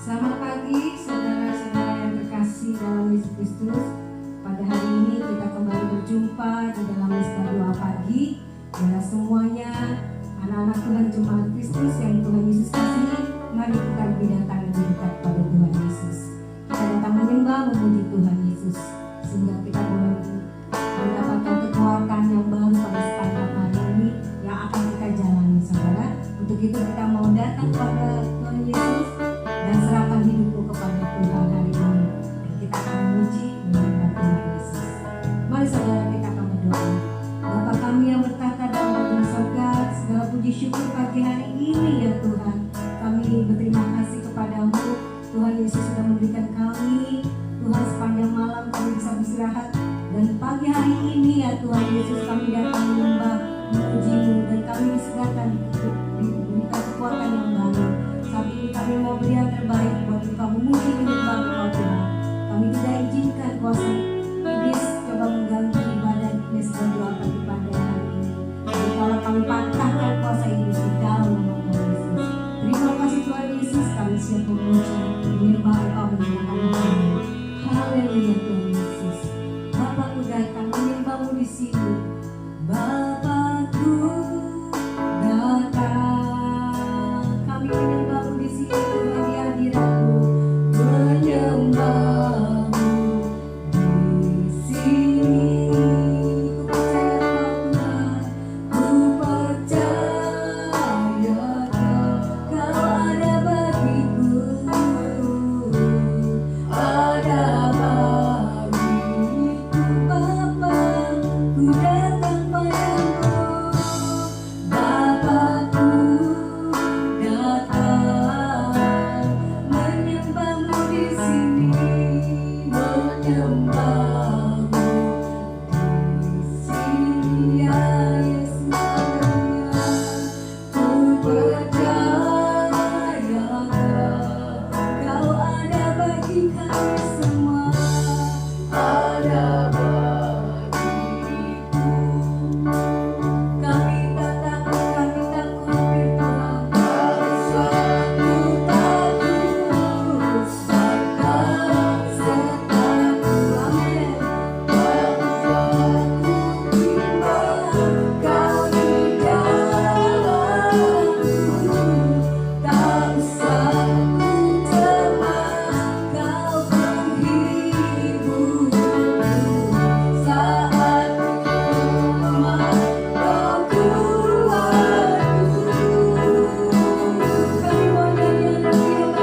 Selamat pagi saudara-saudara yang terkasih dalam Yesus Kristus. Pada hari ini kita kembali berjumpa di dalam misa doa pagi. Biarlah semuanya anak-anak Tuhan jemaat Kristus yang Tuhan Yesus kasihi, mari kita lebih datang lebih dekat pada Tuhan Yesus. Kita datang menyembah memuji Tuhan Yesus sehingga kita boleh mendapatkan kekuatan yang baru pada sepanjang hari ini yang akan kita jalani, saudara. Untuk itu kita mau datang pada Tuhan Yesus dan serahkan hidupku kepada Tuhan hari ini. Kita akan memuji menyembah Tuhan Yesus. Mari saudara kita akan berdoa. Bapa kami yang bertata dalam surga, segala puji syukur pagi hari ini ya Tuhan. Kami berterima kasih kepadamu Tuhan Yesus sudah memberikan kami Tuhan sepanjang malam kami bisa beristirahat. Dan pagi hari ini ya Tuhan Yesus kami datang menyembah memuji-Mu dan kami disegarkan diberikan kekuatan yang baru. Saat ini kami mau beri yang terbaik buat Engkau, memuji menyembah Engkau Tuhan. Kami tidak izinkan kuasa iblis coba mengganggu ibadah dan doa pagi pada hari ini. Jadi kalau kami patahkan kuasa iblis di dalam nama Tuhan Yesus. Terima kasih Tuhan Yesus, kami siap memuji menyembah Engkau menggunakan nama-Mu. Haleluya Tuhan Yesus. Bapakku datang menyembah-Mu di sini. Bapakku datang, kami menyembah-Mu di sini Tuhan di hadirat-Mu, menyembah-Mu di sini. Ku percaya Kau ada bagiku, ada bagiku Bapa, ku datang padamu. Bapakku datang menyembah-Mu di sini, menyembah-Mu di sini ya Yesus. Ku percaya Kau ada bagi kami semua, ada bagiku. Kami tak takut, kami tak khawatir Tuhan. Ku takut sertaku, amin. Ku bimbang Kau di dalamku, tak usah ku cemas, Kau penghiburku. Saat lemah Kau kuatku. Kami mau nyanyi lebih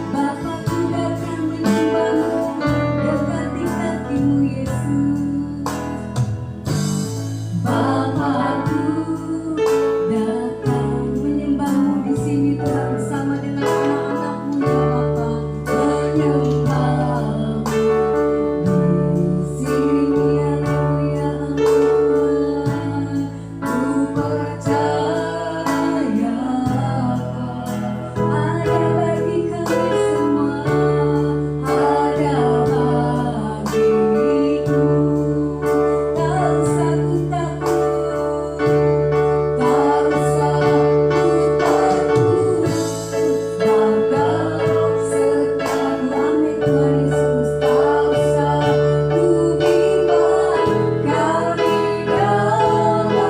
Bapakku datang menyembah-Mu, dekati kaki-Mu Yesus. Bapakku datang menyembah-Mu di sini Tuhan bersama dengan anak-anak-Mu ya Bapa, menyembah-Mu di sini haleluya amin. Ku percaya ada bagi kami semua, ada bagiku. Tak usah ku takut, tak usah ku takut, sebab Kau sertaku, amin Tuhan Yesus. Tak usah ku bimbang, Kau di dalamku,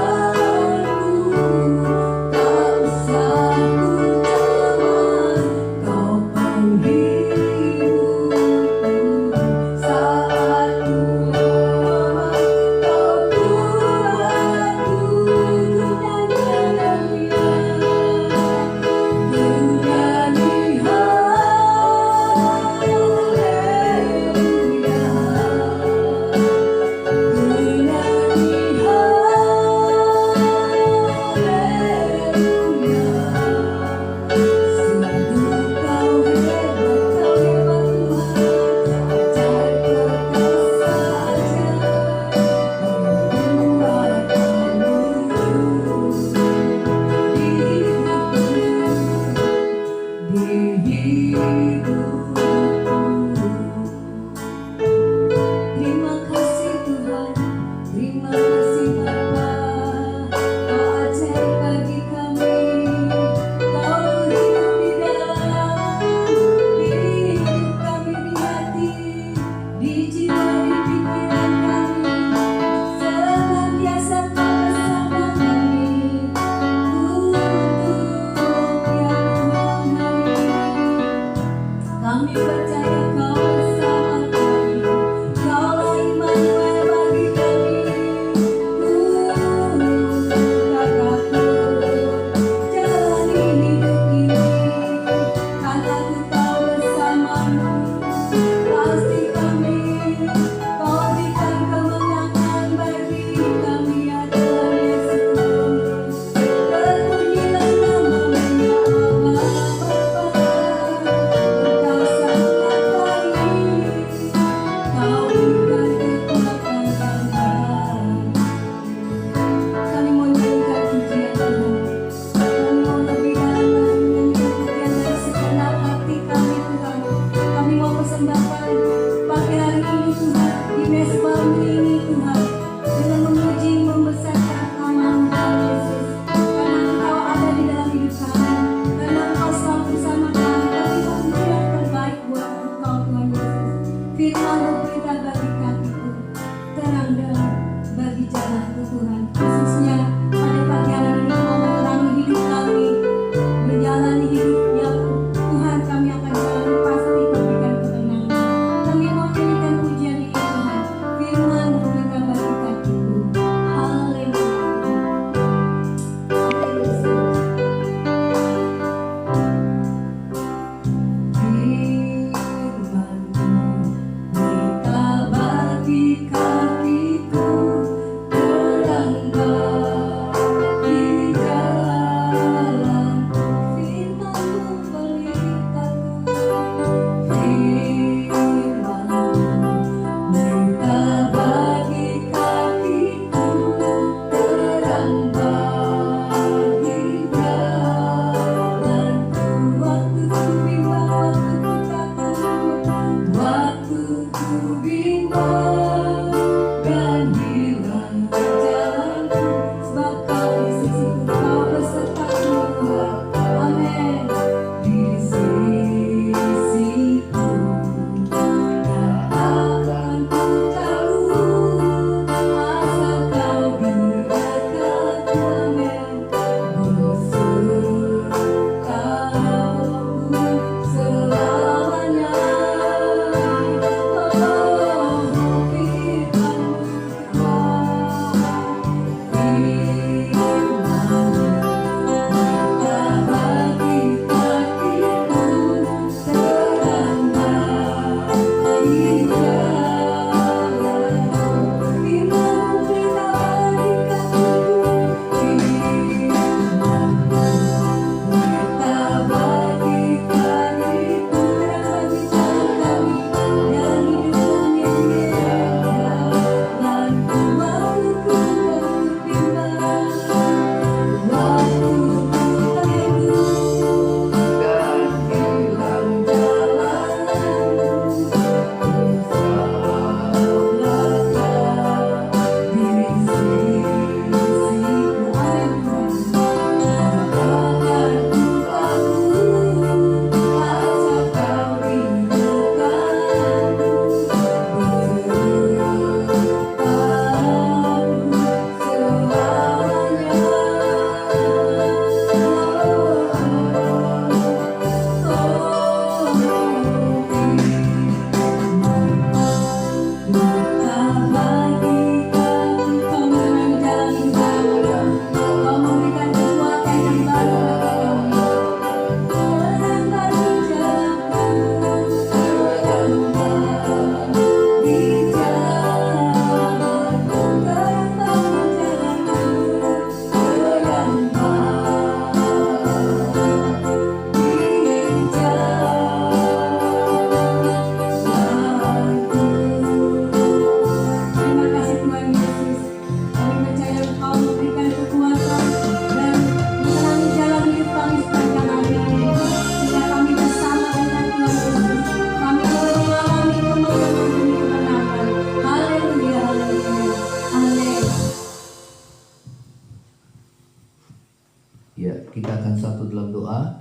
Ya, kita akan satu dalam doa.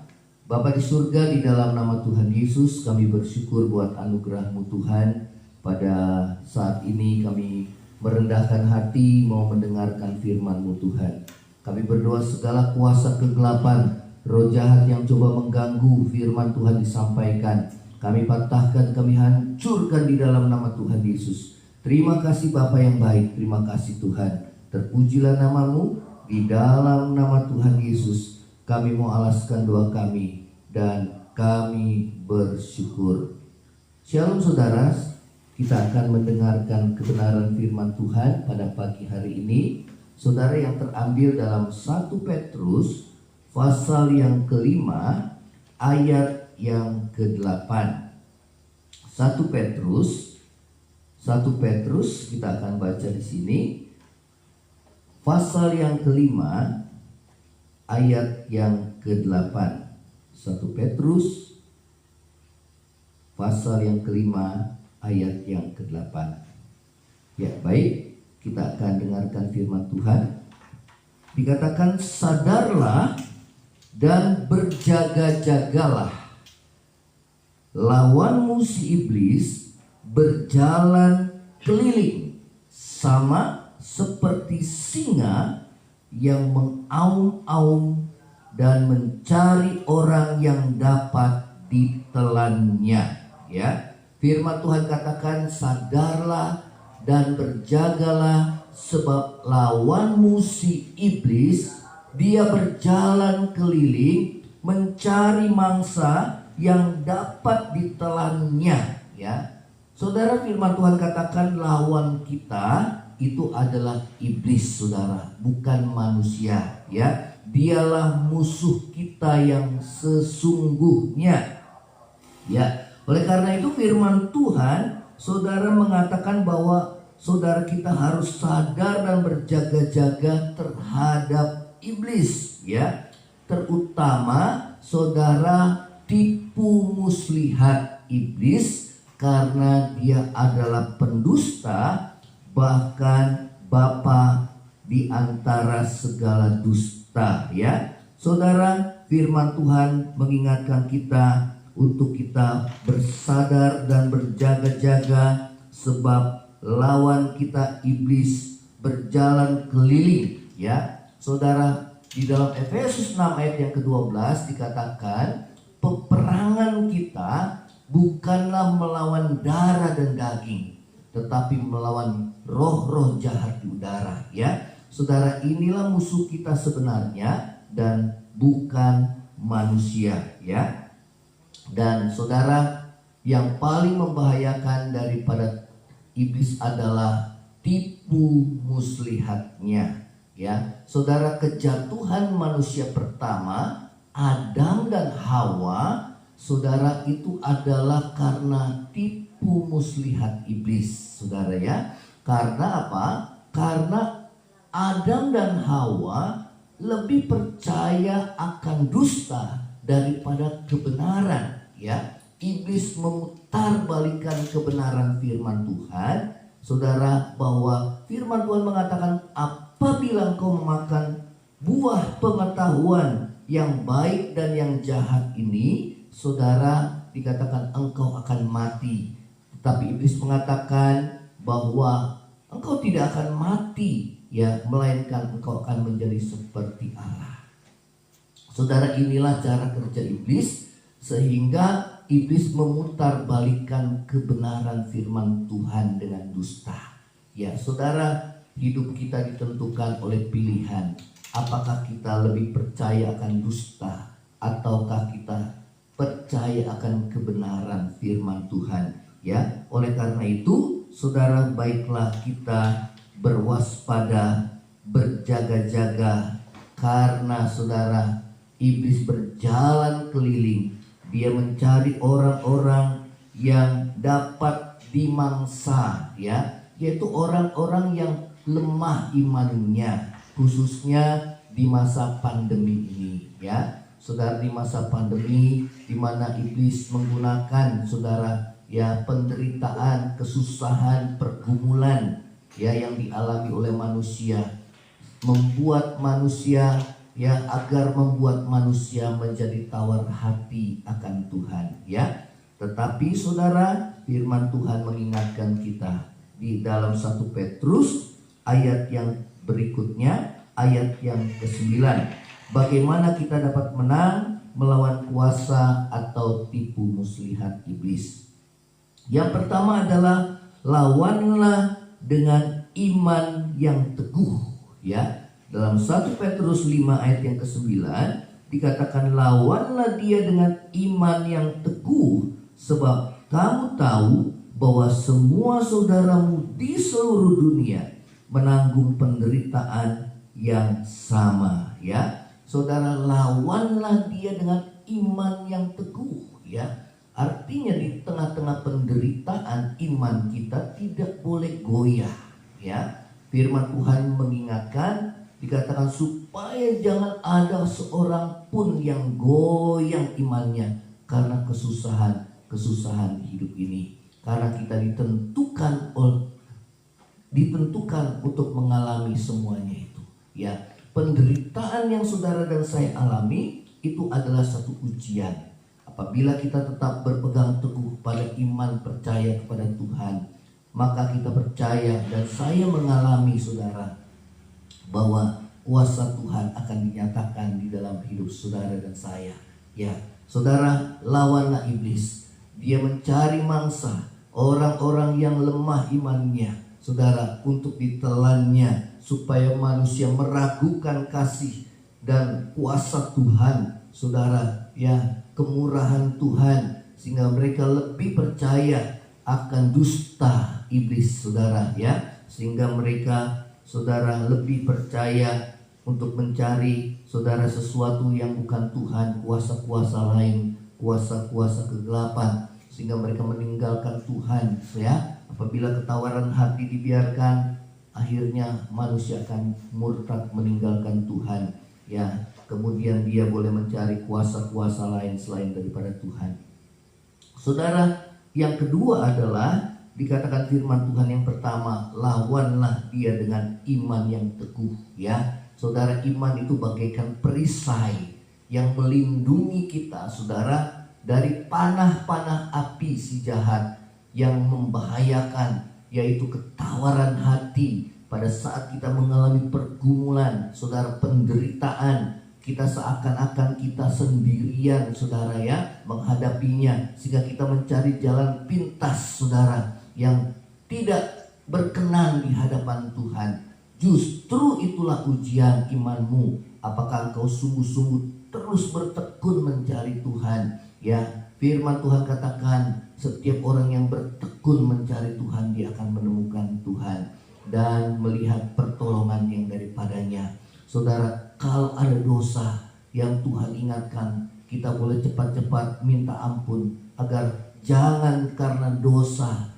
Bapa di surga, di dalam nama Tuhan Yesus, kami bersyukur buat anugerah-Mu Tuhan. Pada saat ini kami merendahkan hati mau mendengarkan firman-Mu Tuhan. Kami berdoa segala kuasa kegelapan, roh jahat yang coba mengganggu firman Tuhan disampaikan, kami patahkan, kami hancurkan di dalam nama Tuhan Yesus. Terima kasih Bapa yang baik, terima kasih Tuhan. Terpujilah nama-Mu. Di dalam nama Tuhan Yesus kami mau alaskan doa kami dan kami bersyukur. Shalom saudara, kita akan mendengarkan kebenaran firman Tuhan pada pagi hari ini. Saudara, yang terambil dalam 1 Petrus pasal yang kelima ayat yang ke-8. 1 Petrus kita akan baca di sini. Pasal yang kelima ayat yang ke-8. 1 Petrus pasal yang kelima ayat yang ke-8. Ya, baik, kita akan dengarkan firman Tuhan. Dikatakan, sadarlah dan berjaga-jagalah. Lawanmu si iblis berjalan keliling sama seperti singa yang mengaum-aum dan mencari orang yang dapat ditelannya. Ya, firman Tuhan katakan, sadarlah dan berjagalah, sebab lawanmu si iblis, dia berjalan keliling mencari mangsa yang dapat ditelannya. Ya, saudara, firman Tuhan katakan lawan kita itu adalah iblis, saudara, bukan manusia. Ya, dialah musuh kita yang sesungguhnya. Ya, oleh karena itu firman Tuhan, saudara, mengatakan bahwa saudara kita harus sadar dan berjaga-jaga terhadap iblis. Ya, terutama saudara tipu muslihat iblis, karena dia adalah pendusta, bahkan bapa di antara segala dusta. Ya, saudara, firman Tuhan mengingatkan kita untuk kita bersadar dan berjaga-jaga, sebab lawan kita iblis berjalan keliling. Ya, saudara, di dalam Efesus 6 ayat yang ke-12 dikatakan, peperangan kita bukanlah melawan darah dan daging, tetapi melawan roh-roh jahat di udara. Ya, saudara, inilah musuh kita sebenarnya dan bukan manusia. Ya, dan saudara, yang paling membahayakan daripada iblis adalah tipu muslihatnya. Ya, saudara, kejatuhan manusia pertama, Adam dan Hawa, saudara, itu adalah karena tipu muslihat iblis, saudara. Ya, karena apa? Karena Adam dan Hawa lebih percaya akan dusta daripada kebenaran. Ya, iblis memutarbalikkan kebenaran firman Tuhan, saudara, bahwa firman Tuhan mengatakan, apabila engkau memakan buah pengetahuan yang baik dan yang jahat ini, saudara, dikatakan engkau akan mati. Tetapi iblis mengatakan bahwa engkau tidak akan mati, ya, melainkan engkau akan menjadi seperti Allah. Saudara, inilah cara kerja iblis, sehingga iblis memutarbalikkan kebenaran firman Tuhan dengan dusta. Ya, saudara, hidup kita ditentukan oleh pilihan. Apakah kita lebih percaya akan dusta, ataukah kita percaya akan kebenaran firman Tuhan? Ya, oleh karena itu, saudara, baiklah kita berwaspada, berjaga-jaga, karena saudara, iblis berjalan keliling. Dia mencari orang-orang yang dapat dimangsa, ya, yaitu orang-orang yang lemah imannya, khususnya di masa pandemi ini. Ya, saudara, di masa pandemi di mana iblis menggunakan, saudara, ya, penderitaan, kesusahan, pergumulan, ya, yang dialami oleh manusia, membuat manusia ya, agar membuat manusia menjadi tawar hati akan Tuhan, ya. Tetapi saudara, firman Tuhan mengingatkan kita di dalam 1 Petrus ayat yang berikutnya, ayat yang ke-9. Bagaimana kita dapat menang melawan kuasa atau tipu muslihat iblis. Yang pertama adalah lawanlah dengan iman yang teguh, ya. Dalam 1 Petrus 5 ayat yang ke-9 dikatakan, lawanlah dia dengan iman yang teguh, sebab kamu tahu bahwa semua saudaramu di seluruh dunia menanggung penderitaan yang sama, ya. Saudara, lawanlah dia dengan iman yang teguh, ya. Artinya di tengah-tengah penderitaan, iman kita tidak boleh goyah, ya. Firman Tuhan mengingatkan, dikatakan supaya jangan ada seorang pun yang goyang imannya karena kesusahan hidup ini. Karena kita ditentukan untuk mengalami semuanya itu, ya. Penderitaan yang saudara dan saya alami itu adalah satu ujian. Apabila kita tetap berpegang teguh pada iman percaya kepada Tuhan, maka kita percaya, dan saya mengalami saudara, bahwa kuasa Tuhan akan dinyatakan di dalam hidup saudara dan saya. Ya, saudara, lawanlah iblis. Dia mencari mangsa, orang-orang yang lemah imannya, saudara, untuk ditelannya, supaya manusia meragukan kasih dan kuasa Tuhan, saudara, ya, kemurahan Tuhan, sehingga mereka lebih percaya akan dusta iblis, saudara, ya, sehingga mereka, saudara, lebih percaya untuk mencari, saudara, sesuatu yang bukan Tuhan, kuasa-kuasa lain, kuasa-kuasa kegelapan, sehingga mereka meninggalkan Tuhan, ya. Apabila ketawaran hati dibiarkan, akhirnya manusia akan murtad meninggalkan Tuhan, ya. Kemudian dia boleh mencari kuasa-kuasa lain selain daripada Tuhan. Saudara, yang kedua adalah dikatakan firman Tuhan yang pertama, lawanlah dia dengan iman yang teguh, ya. Saudara, iman itu bagaikan perisai yang melindungi kita, saudara, dari panah-panah api si jahat yang membahayakan, yaitu ketawaran hati. Pada saat kita mengalami pergumulan, saudara, penderitaan, kita seakan-akan kita sendirian, saudara, ya, menghadapinya, sehingga kita mencari jalan pintas, saudara, yang tidak berkenan di hadapan Tuhan. Justru itulah ujian imanmu. Apakah engkau sungguh-sungguh terus bertekun mencari Tuhan, ya. Firman Tuhan katakan, setiap orang yang bertekun mencari Tuhan, dia akan menemukan Tuhan dan melihat pertolongan yang daripadanya. Saudara, kalau ada dosa yang Tuhan ingatkan, kita boleh cepat-cepat minta ampun, agar jangan karena dosa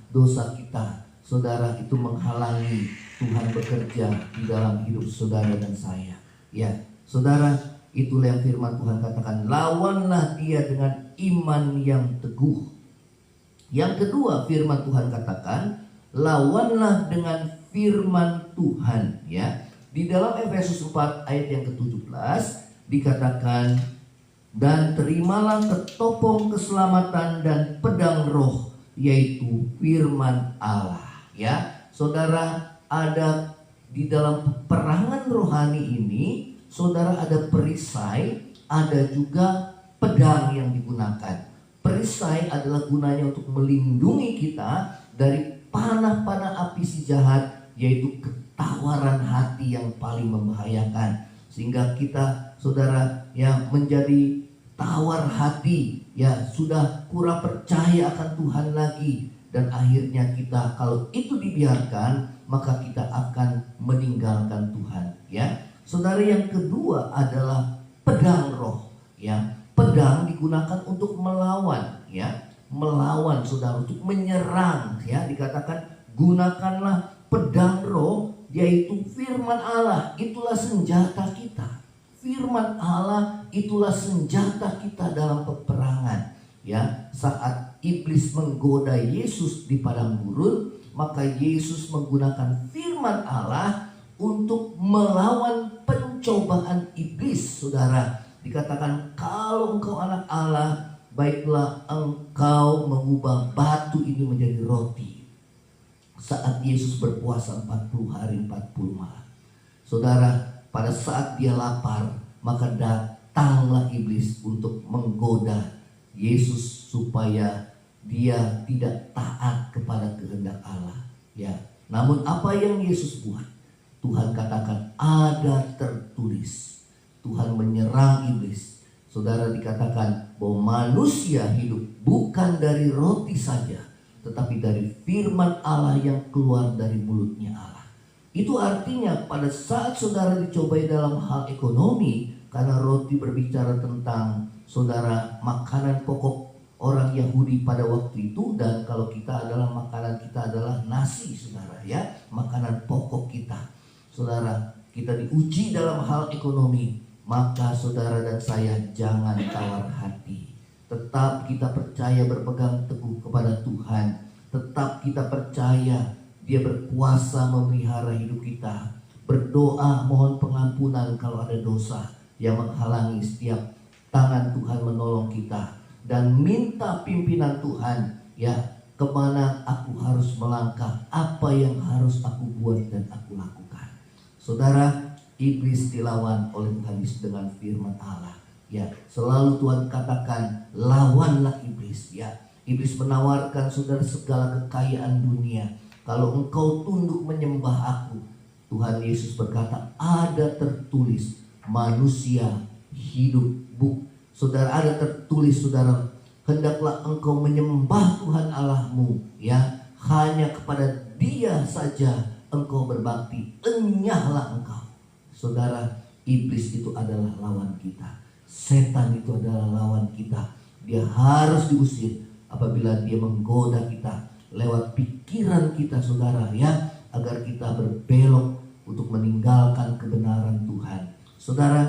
kita, saudara, itu menghalangi Tuhan bekerja di dalam hidup saudara dan saya. Ya, saudara, itulah yang firman Tuhan katakan, lawanlah dia dengan iman yang teguh. Yang kedua, firman Tuhan katakan, lawanlah dengan firman Tuhan, ya. Di dalam Efesus 4 ayat yang ke-17 dikatakan, dan terimalah ketopong keselamatan dan pedang roh, yaitu firman Allah, ya. Saudara, ada di dalam peperangan rohani ini, saudara, ada perisai, ada juga pedang yang digunakan. Perisai adalah gunanya untuk melindungi kita dari panah-panah api si jahat, yaitu ketawaran hati yang paling membahayakan, sehingga kita, saudara, yang menjadi tawar hati, ya, sudah kurang percaya akan Tuhan lagi, dan akhirnya kita, kalau itu dibiarkan, maka kita akan meninggalkan Tuhan, ya. Saudara, yang kedua adalah pedang roh, ya. Pedang digunakan untuk melawan, ya, melawan, saudara, untuk menyerang, ya. Dikatakan gunakanlah pedang roh, yaitu firman Allah. Itulah senjata kita. Firman Allah itulah senjata kita dalam peperangan, ya. Saat iblis menggoda Yesus di padang gurun, maka Yesus menggunakan firman Allah untuk melawan penjahat pencobaan iblis, saudara. Dikatakan kalau engkau anak Allah, baiklah engkau mengubah batu ini menjadi roti. Saat Yesus berpuasa 40 hari 40 malam, saudara, pada saat dia lapar, maka datanglah iblis untuk menggoda Yesus supaya dia tidak taat kepada kehendak Allah. Ya, namun apa yang Yesus buat? Tuhan katakan ada tertulis. Tuhan menyerang iblis. Saudara, dikatakan bahwa manusia hidup bukan dari roti saja, tetapi dari firman Allah yang keluar dari mulutnya Allah. Itu artinya pada saat saudara dicobai dalam hal ekonomi, karena roti berbicara tentang, saudara, makanan pokok orang Yahudi pada waktu itu, dan kalau kita adalah makanan kita adalah nasi, saudara, ya, makanan pokok kita. Saudara, kita diuji dalam hal ekonomi, maka saudara dan saya jangan tawar hati. Tetap kita percaya berpegang teguh kepada Tuhan. Tetap kita percaya Dia berkuasa memelihara hidup kita. Berdoa mohon pengampunan kalau ada dosa yang menghalangi setiap tangan Tuhan menolong kita. Dan minta pimpinan Tuhan, ya, kemana aku harus melangkah, apa yang harus aku buat dan aku lakukan. Saudara, iblis dilawan oleh Tuhan Yesus dengan firman Allah. Ya, selalu Tuhan katakan lawanlah iblis. Ya, iblis menawarkan saudara segala kekayaan dunia. Kalau engkau tunduk menyembah aku, Tuhan Yesus berkata ada tertulis manusia hidup saudara, ada tertulis, saudara, hendaklah engkau menyembah Tuhan Allahmu, ya, hanya kepada Dia saja engkau berbakti, enyahlah engkau. Saudara, iblis itu adalah lawan kita. Setan itu adalah lawan kita. Dia harus diusir apabila dia menggoda kita lewat pikiran kita, saudara, ya, agar kita berbelok untuk meninggalkan kebenaran Tuhan. Saudara,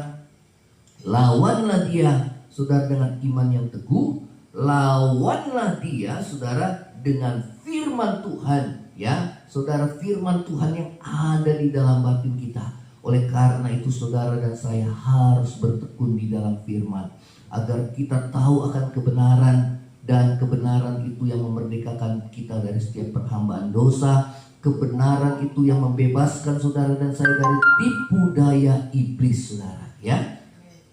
lawanlah dia, saudara, dengan iman yang teguh. Lawanlah dia, saudara, dengan firman Tuhan, ya, saudara, firman Tuhan yang ada di dalam batin kita. Oleh karena itu saudara dan saya harus bertekun di dalam firman, agar kita tahu akan kebenaran, dan kebenaran itu yang memerdekakan kita dari setiap perhambaan dosa. Kebenaran itu yang membebaskan saudara dan saya dari tipu daya iblis, saudara, ya.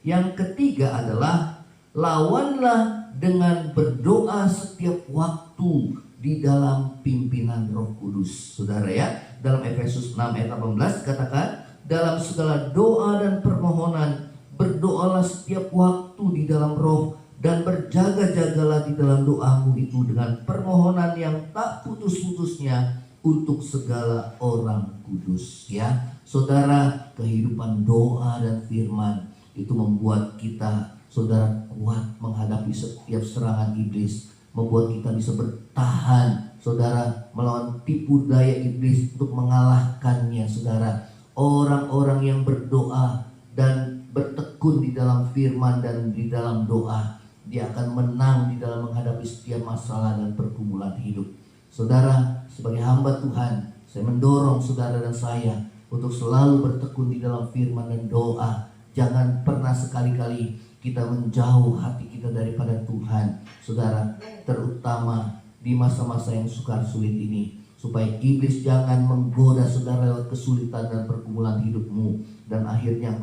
Yang ketiga adalah lawanlah dengan berdoa setiap waktu di dalam pimpinan Roh Kudus, saudara, ya. Dalam Efesus 6 ayat 18 katakan, dalam segala doa dan permohonan berdoalah setiap waktu di dalam Roh, dan berjaga-jagalah di dalam doamu itu dengan permohonan yang tak putus-putusnya untuk segala orang kudus. Ya, saudara, kehidupan doa dan firman itu membuat kita, saudara, kuat menghadapi setiap serangan iblis, membuat kita bisa bertahan, saudara, melawan tipu daya iblis untuk mengalahkannya. Saudara, orang-orang yang berdoa dan bertekun di dalam firman dan di dalam doa, dia akan menang di dalam menghadapi setiap masalah dan pergumulan hidup. Saudara, sebagai hamba Tuhan, saya mendorong saudara dan saya untuk selalu bertekun di dalam firman dan doa. Jangan pernah sekali-kali kita menjauh hati kita daripada Tuhan, saudara, terutama di masa-masa yang sukar sulit ini, supaya iblis jangan menggoda saudara lewat kesulitan dan pergumulan hidupmu, dan akhirnya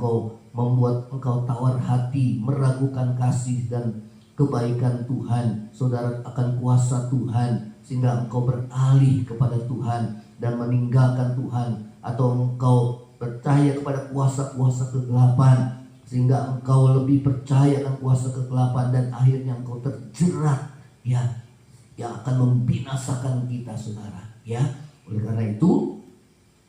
membuat engkau tawar hati, meragukan kasih dan kebaikan Tuhan, saudara, akan kuasa Tuhan, sehingga engkau beralih kepada Tuhan dan meninggalkan Tuhan, atau engkau percaya kepada kuasa-kuasa kegelapan, sehingga engkau lebih percaya akan kuasa kegelapan, dan akhirnya engkau terjerat, ya, yang akan membinasakan kita, saudara, ya. Oleh karena itu,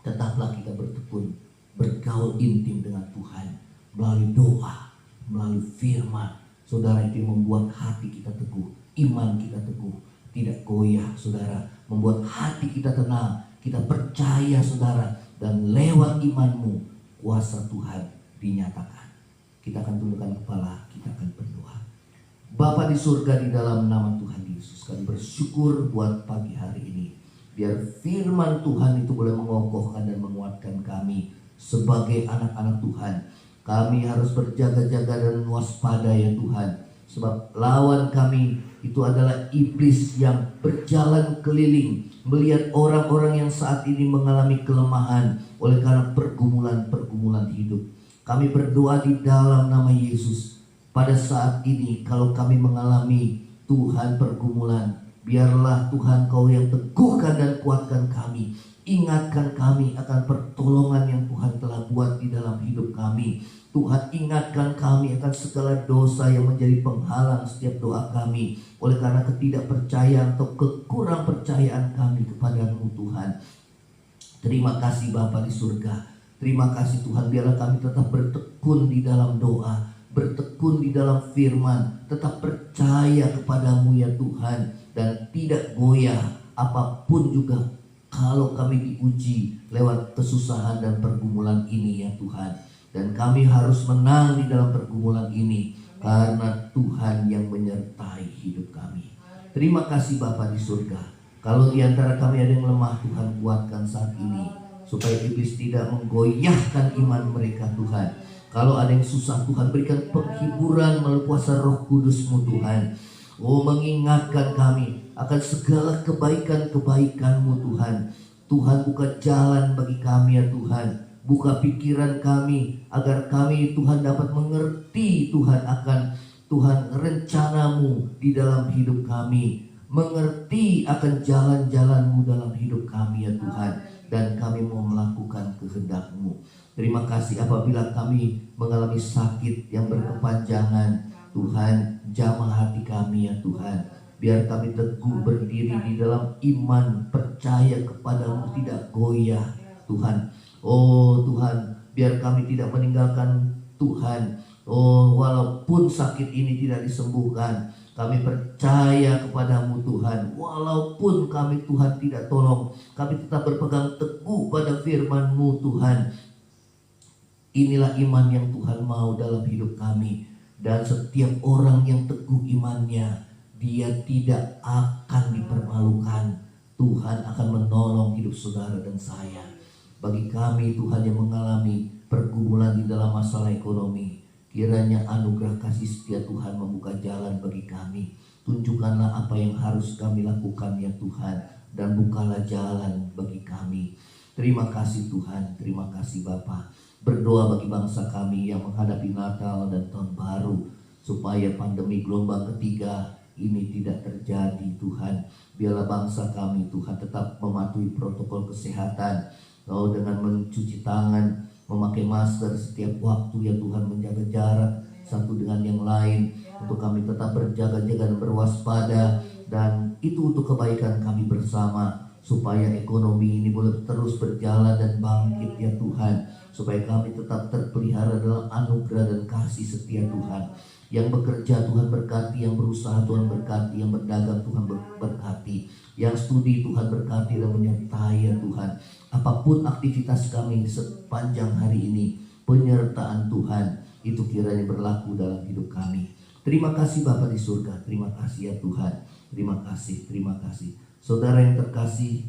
tetaplah kita bertekun, bergaul intim dengan Tuhan melalui doa, melalui firman. Saudara, itu membuat hati kita teguh, iman kita teguh, tidak goyah, saudara, membuat hati kita tenang, kita percaya, saudara, dan lewat imanmu kuasa Tuhan dinyatakan. Kita akan tundukkan kepala, kita akan berdoa. Bapa di surga, di dalam nama Tuhan Yesus, kami bersyukur buat pagi hari ini. Biar firman Tuhan itu boleh mengokohkan dan menguatkan kami sebagai anak-anak Tuhan. Kami harus berjaga-jaga dan waspada ya Tuhan. Sebab lawan kami itu adalah iblis yang berjalan keliling melihat orang-orang yang saat ini mengalami kelemahan oleh karena pergumulan-pergumulan hidup. Kami berdoa di dalam nama Yesus. Pada saat ini kalau kami mengalami Tuhan pergumulan, biarlah Tuhan Kau yang teguhkan dan kuatkan kami. Ingatkan kami akan pertolongan yang Tuhan telah buat di dalam hidup kami. Tuhan ingatkan kami akan segala dosa yang menjadi penghalang setiap doa kami oleh karena ketidakpercayaan atau kekurang percayaan kami kepadamu Tuhan. Terima kasih Bapa di surga. Terima kasih Tuhan, biarlah kami tetap bertekun di dalam doa, bertekun di dalam firman, tetap percaya kepadamu ya Tuhan, dan tidak goyah apapun juga kalau kami diuji lewat kesusahan dan pergumulan ini ya Tuhan. Dan kami harus menang di dalam pergumulan ini karena Tuhan yang menyertai hidup kami. Terima kasih Bapa di surga. Kalau di antara kami ada yang lemah, Tuhan kuatkan saat ini supaya iblis tidak menggoyahkan iman mereka Tuhan. Kalau ada yang susah, Tuhan berikan penghiburan melalui kuasa Roh Kudus-Mu Tuhan. Oh, mengingatkan kami akan segala kebaikan-kebaikan-Mu Tuhan. Tuhan buka jalan bagi kami ya Tuhan. Buka pikiran kami agar kami Tuhan dapat mengerti Tuhan akan Tuhan rencana-Mu di dalam hidup kami. Mengerti akan jalan-jalan-Mu dalam hidup kami ya Tuhan. Dan kami mau melakukan kehendak-Mu. Terima kasih apabila kami mengalami sakit yang berkepanjangan. Tuhan jamah hati kami ya Tuhan. Biar kami teguh berdiri di dalam iman, percaya kepadamu, tidak goyah Tuhan. Oh Tuhan, biar kami tidak meninggalkan Tuhan. Oh, walaupun sakit ini tidak disembuhkan, kami percaya kepadamu Tuhan. Walaupun kami Tuhan tidak tolong, kami tetap berpegang teguh pada firman-Mu Tuhan. Inilah iman yang Tuhan mau dalam hidup kami. Dan setiap orang yang teguh imannya, dia tidak akan dipermalukan. Tuhan akan menolong hidup saudara dan saya. Bagi kami Tuhan yang mengalami pergumulan di dalam masalah ekonomi, kiranya anugerah kasih setia Tuhan membuka jalan bagi kami. Tunjukkanlah apa yang harus kami lakukan ya Tuhan, dan bukalah jalan bagi kami. Terima kasih Tuhan, terima kasih Bapa. Berdoa bagi bangsa kami yang menghadapi Natal dan Tahun Baru, supaya pandemi gelombang ketiga ini tidak terjadi Tuhan. Biarlah bangsa kami Tuhan tetap mematuhi protokol kesehatan. Dengan mencuci tangan, memakai masker setiap waktu ya Tuhan, menjaga jarak satu dengan yang lain. Untuk kami tetap berjaga-jaga dan berwaspada. Dan itu untuk kebaikan kami bersama. Supaya ekonomi ini boleh terus berjalan dan bangkit ya Tuhan. Supaya kami tetap terpelihara dalam anugerah dan kasih setia Tuhan. Yang bekerja Tuhan berkati, yang berusaha Tuhan berkati, yang berdagang Tuhan berkati, yang studi Tuhan berkati dan menyertai ya Tuhan. Apapun aktivitas kami sepanjang hari ini, penyertaan Tuhan itu kiranya berlaku dalam hidup kami. Terima kasih Bapa di surga, terima kasih ya Tuhan. Terima kasih, terima kasih. Saudara yang terkasih,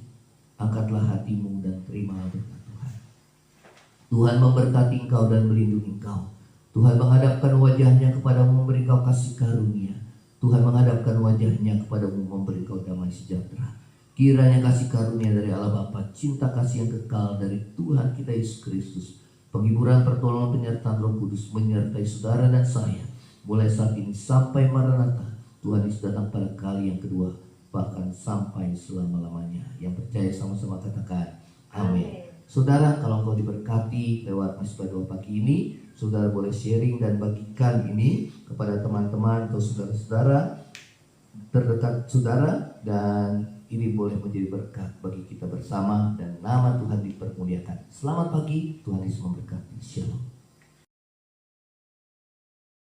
angkatlah hatimu dan terimalah berkat Tuhan. Tuhan memberkati engkau dan melindungi engkau. Tuhan menghadapkan wajahnya kepadamu, memberi engkau kasih karunia. Tuhan menghadapkan wajahnya kepadamu, memberi engkau damai sejahtera. Kiranya kasih karunia dari Allah Bapa, cinta kasih yang kekal dari Tuhan kita Yesus Kristus, penghiburan, pertolongan, penyertaan Roh Kudus menyertai saudara dan saya mulai saat ini sampai Maranatha. Tuhan Yesus datang pada kali yang kedua, bahkan sampai selama-lamanya. Yang percaya sama-sama katakan amin. Saudara, kalau engkau diberkati lewat Mesbah Doa pagi ini, saudara boleh sharing dan bagikan ini kepada teman-teman atau saudara-saudara terdekat saudara, dan ini boleh menjadi berkat bagi kita bersama dan nama Tuhan dipermuliakan. Selamat pagi, Tuhan Yesus memberkati. Shalom.